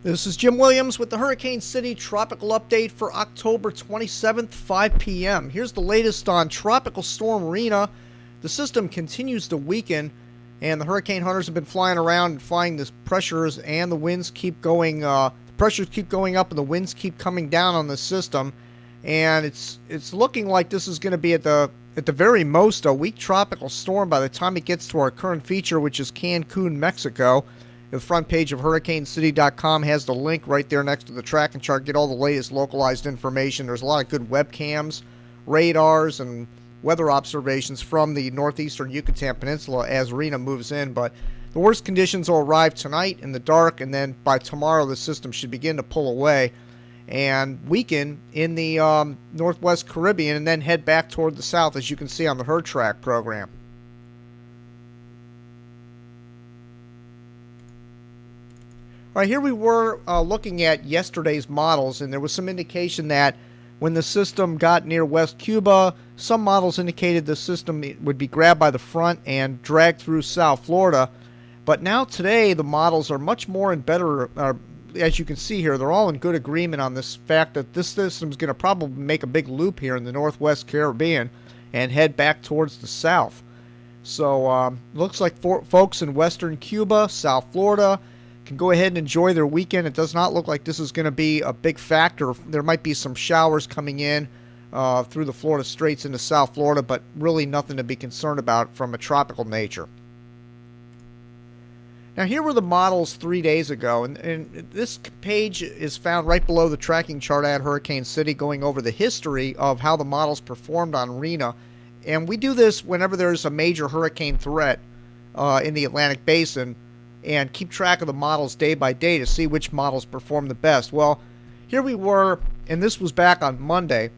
This is Jim Williams with the Hurricane City Tropical Update for October 27th, 5 p.m. Here's the latest on Tropical Storm Rina. The system continues to weaken, and the hurricane hunters have been flying around and flying the pressures, and the winds keep going. The pressures keep going up, and the winds keep coming down on the system. And it's looking like this is going to be at the very most a weak tropical storm by the time it gets to our current feature, which is Cancun, Mexico. The front page of HurricaneCity.com has the link right there next to the tracking chart. Get all the latest localized information. There's a lot of good webcams, radars, and weather observations from the northeastern Yucatan Peninsula as Rina moves in. But the worst conditions will arrive tonight in the dark, and then by tomorrow the system should begin to pull away and weaken in the northwest Caribbean and then head back toward the south, as you can see on the HurTrack program. All right, here we were looking at yesterday's models, and there was some indication that when the system got near West Cuba, some models indicated the system would be grabbed by the front and dragged through South Florida. But now today, the models are much more and better, as you can see here, they're all in good agreement on this fact that this system is going to probably make a big loop here in the northwest Caribbean and head back towards the south. So looks like folks in western Cuba, South Florida, can go ahead and enjoy their weekend. It does not look like this is going to be a big factor. There might be some showers coming in through the Florida Straits into South Florida, but really nothing to be concerned about from a tropical nature. Now, here were the models 3 days ago, and this page is found right below the tracking chart at Hurricane City, going over the history of how the models performed on Rina. And we do this whenever there's a major hurricane threat in the Atlantic Basin, and keep track of the models day by day to see which models perform the best. Well, here we were, and this was back on Monday,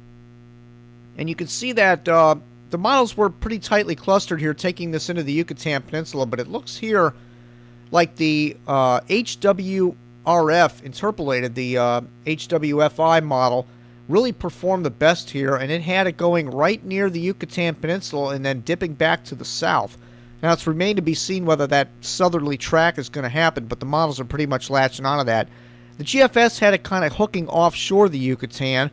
and you can see that the models were pretty tightly clustered here, taking this into the Yucatan Peninsula, but it looks here like the HWRF interpolated, the HWFI model, really performed the best here, and it had it going right near the Yucatan Peninsula and then dipping back to the south. Now, it's remained to be seen whether that southerly track is going to happen, but the models are pretty much latching onto that. The GFS had it kind of hooking offshore the Yucatan.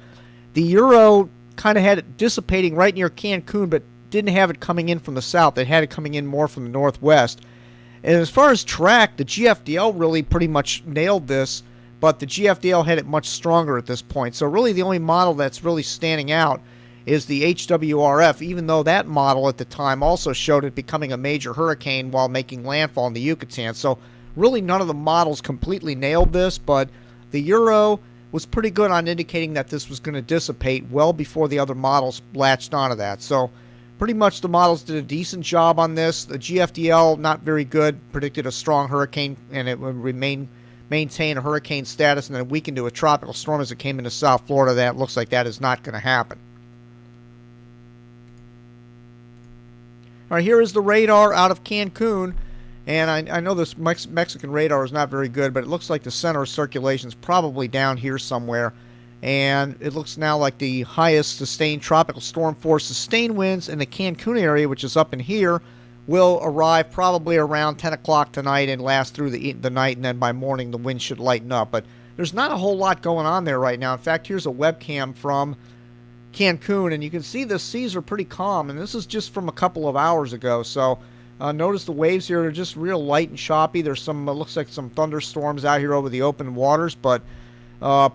The Euro kind of had it dissipating right near Cancun, but didn't have it coming in from the south. It had it coming in more from the northwest. And as far as track, the GFDL really pretty much nailed this, but the GFDL had it much stronger at this point. So really the only model that's really standing out is the HWRF, even though that model at the time also showed it becoming a major hurricane while making landfall in the Yucatan. So really none of the models completely nailed this, but the Euro was pretty good on indicating that this was going to dissipate well before the other models latched onto that. So pretty much the models did a decent job on this. The GFDL, not very good, predicted a strong hurricane, and it would maintain a hurricane status and then weaken to a tropical storm as it came into South Florida. That looks like that is not going to happen. All right, here is the radar out of Cancun, and I know this Mexican radar is not very good, but it looks like the center of circulation is probably down here somewhere, and it looks now like the highest sustained tropical storm force sustained winds in the Cancun area, which is up in here, will arrive probably around 10 o'clock tonight and last through the night, and then by morning the wind should lighten up. But there's not a whole lot going on there right now. In fact, here's a webcam from Cancun, and you can see the seas are pretty calm, and this is just from a couple of hours ago. So notice the waves here are just real light and choppy. There's some looks like some thunderstorms out here over the open waters, but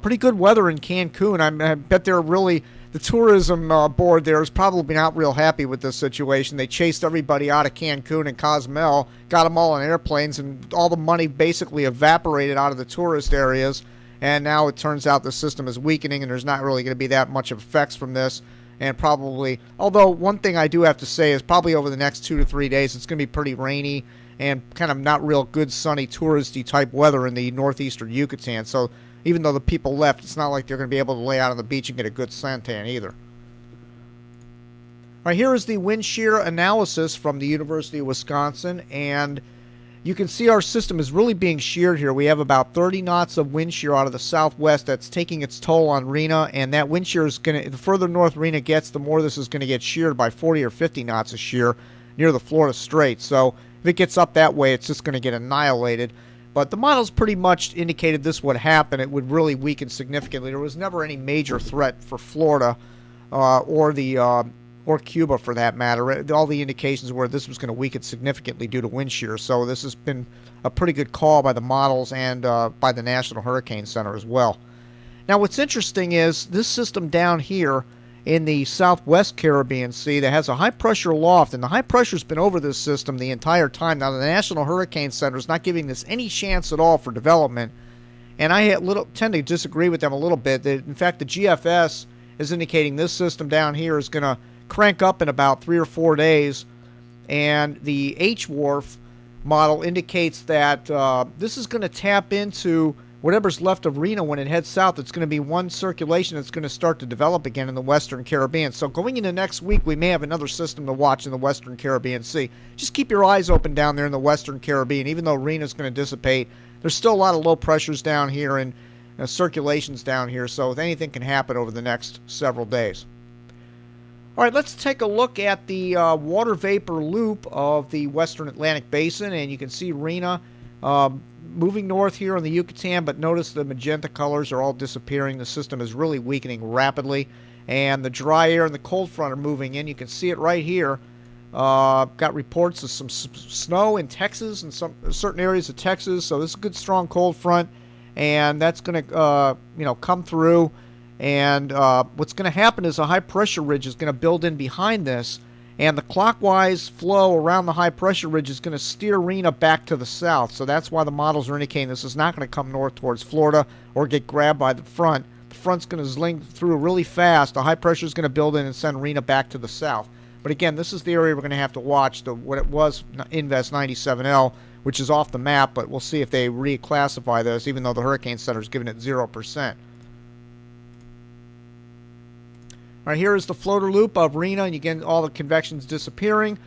pretty good weather in Cancun. I bet they're really, the tourism board there is probably not real happy with this situation. They chased everybody out of Cancun and Cozumel, got them all on airplanes, and all the money basically evaporated out of the tourist areas. And now it turns out the system is weakening, and there's not really going to be that much of effects from this. And probably, although one thing I do have to say is probably over the next 2 to 3 days, it's going to be pretty rainy and kind of not real good sunny touristy type weather in the northeastern Yucatan. So even though the people left, it's not like they're going to be able to lay out on the beach and get a good suntan either. All right, here is the wind shear analysis from the University of Wisconsin, and you can see our system is really being sheared here. We have about 30 knots of wind shear out of the southwest. That's taking its toll on Rina, and that wind shear is going to, the further north Rina gets, the more this is going to get sheared by 40 or 50 knots of shear near the Florida Straits. So if it gets up that way, it's just going to get annihilated. But the models pretty much indicated this would happen. It would really weaken significantly. There was never any major threat for Florida or Cuba for that matter. All the indications were this was going to weaken significantly due to wind shear. So this has been a pretty good call by the models and by the National Hurricane Center as well. Now what's interesting is this system down here in the southwest Caribbean Sea that has a high pressure loft, and the high pressure's been over this system the entire time. Now the National Hurricane Center is not giving this any chance at all for development, and I tend to disagree with them a little bit. In fact, the GFS is indicating this system down here is going to crank up in about 3 or 4 days, and the H-Wharf model indicates that this is going to tap into whatever's left of Rina when it heads south. It's going to be one circulation that's going to start to develop again in the Western Caribbean. So going into next week, we may have another system to watch in the Western Caribbean Sea. Just keep your eyes open down there in the Western Caribbean. Even though Rina's going to dissipate, there's still a lot of low pressures down here and circulations down here. So anything can happen over the next several days. All right, let's take a look at the water vapor loop of the Western Atlantic Basin, and you can see Rina moving north here on the Yucatan, but notice the magenta colors are all disappearing. The system is really weakening rapidly, and the dry air and the cold front are moving in. You can see it right here. Got reports of some snow in Texas and some certain areas of Texas, so this is a good strong cold front, and that's going to come through. And what's going to happen is a high pressure ridge is going to build in behind this, and the clockwise flow around the high pressure ridge is going to steer Rina back to the south. So that's why the models are indicating this is not going to come north towards Florida or get grabbed by the front. The front's going to zling through really fast. The high pressure is going to build in and send Rina back to the south. But again, this is the area we're going to have to watch. What it was Invest 97L, which is off the map, but we'll see if they reclassify this, even though the Hurricane Center is giving it 0%. All right, here is the floater loop of Rina, and again, all the convection's disappearing,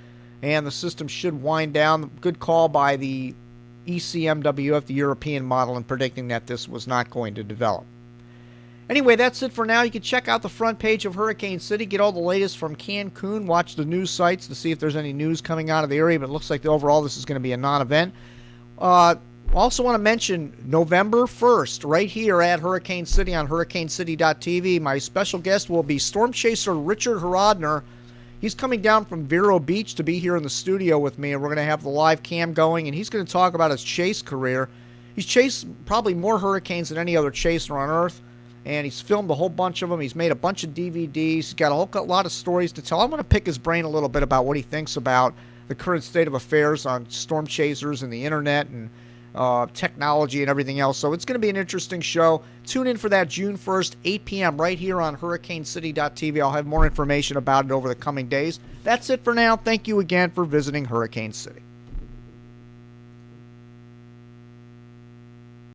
and the system should wind down. Good call by the ECMWF, the European model, in predicting that this was not going to develop. Anyway, that's it for now. You can check out the front page of Hurricane City, get all the latest from Cancun, watch the news sites to see if there's any news coming out of the area, but it looks like overall this is going to be a non-event. Also want to mention November 1st, right here at Hurricane City on hurricanecity.tv. My special guest will be Storm Chaser Richard Horodner. He's coming down from Vero Beach to be here in the studio with me, and we're going to have the live cam going, and he's going to talk about his chase career. He's chased probably more hurricanes than any other chaser on Earth, and he's filmed a whole bunch of them. He's made a bunch of DVDs. He's got a lot of stories to tell. I'm going to pick his brain a little bit about what he thinks about the current state of affairs on storm chasers and the internet and technology and everything else. So it's going to be an interesting show. Tune in for that June 1st, 8 p.m. right here on hurricanecity.tv. I'll have more information about it over the coming days. That's it for now. Thank you again for visiting Hurricane City.